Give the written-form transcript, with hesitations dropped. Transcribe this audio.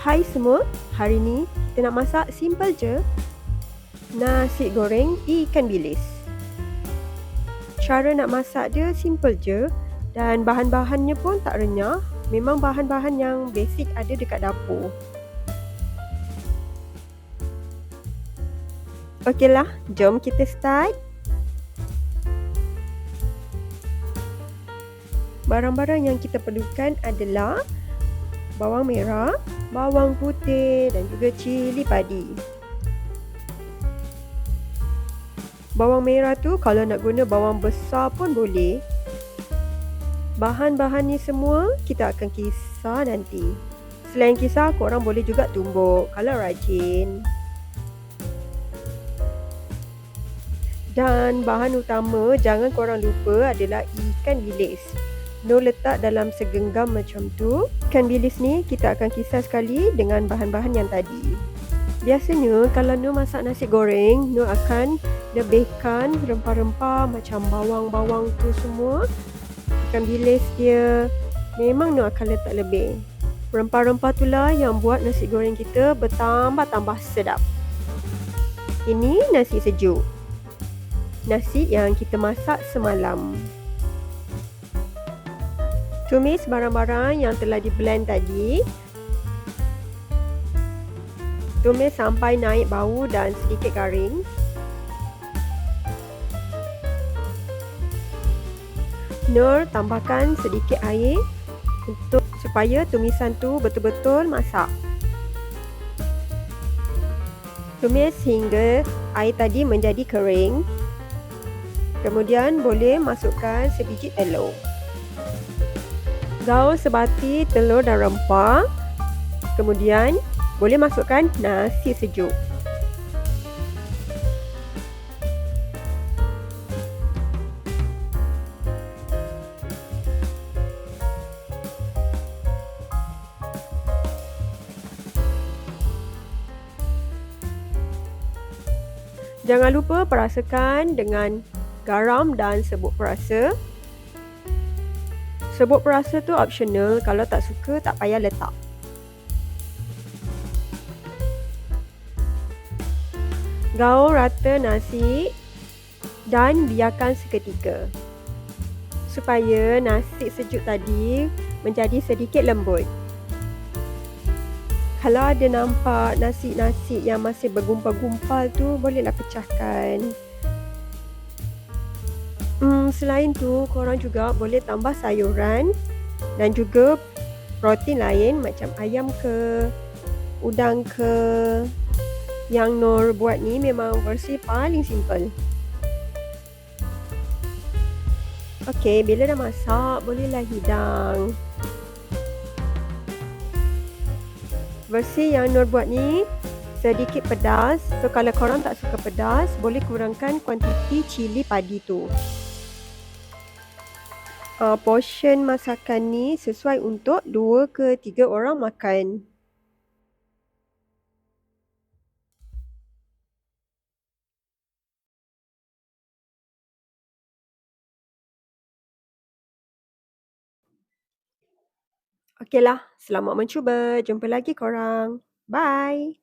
Hai semua, hari ni kita nak masak simple je, nasi goreng ikan bilis. Cara nak masak dia simple je dan bahan-bahannya pun tak renyah. Memang bahan-bahan yang basic ada dekat dapur. Okeylah, jom kita start. Barang-barang yang kita perlukan adalah bawang merah, bawang putih dan juga cili padi. Bawang merah tu kalau nak guna bawang besar pun boleh. Bahan-bahan ni semua kita akan kisar nanti. Selain kisar, korang boleh juga tumbuk kalau rajin. Dan bahan utama jangan korang lupa adalah ikan bilis. Nur letak dalam segenggam macam tu. Ikan bilis ni kita akan kisar sekali dengan bahan-bahan yang tadi. Biasanya kalau Nur masak nasi goreng, Nur akan lebihkan rempah-rempah macam bawang-bawang tu semua. Ikan bilis dia memang Nur akan letak lebih. Rempah-rempah itulah yang buat nasi goreng kita bertambah-tambah sedap. Ini nasi sejuk. Nasi yang kita masak semalam. Tumis barang-barang yang telah di blend tadi. Tumis sampai naik bau dan sedikit garing. Nur tambahkan sedikit air supaya tumisan tu betul-betul masak. Tumis hingga air tadi menjadi kering. Kemudian boleh masukkan sebiji telur. Gaul sebati telur dan rempah. Kemudian boleh masukkan nasi sejuk. Jangan lupa perasakan dengan garam dan serbuk perasa. Serbuk perasa tu optional, kalau tak suka tak payah letak. Gaul rata nasi dan biarkan seketika supaya nasi sejuk tadi menjadi sedikit lembut. Kalau ada nampak nasi-nasi yang masih bergumpal-gumpal tu, bolehlah pecahkan. Selain tu, korang juga boleh tambah sayuran dan juga protein lain macam ayam ke, udang ke. Yang Nur buat ni memang versi paling simple. Okey, bila dah masak, bolehlah hidang. Versi yang Nur buat ni sedikit pedas. So kalau korang tak suka pedas, boleh kurangkan kuantiti cili padi tu. Portion masakan ni sesuai untuk 2 ke 3 orang makan. Okeylah, selamat mencuba. Jumpa lagi korang. Bye.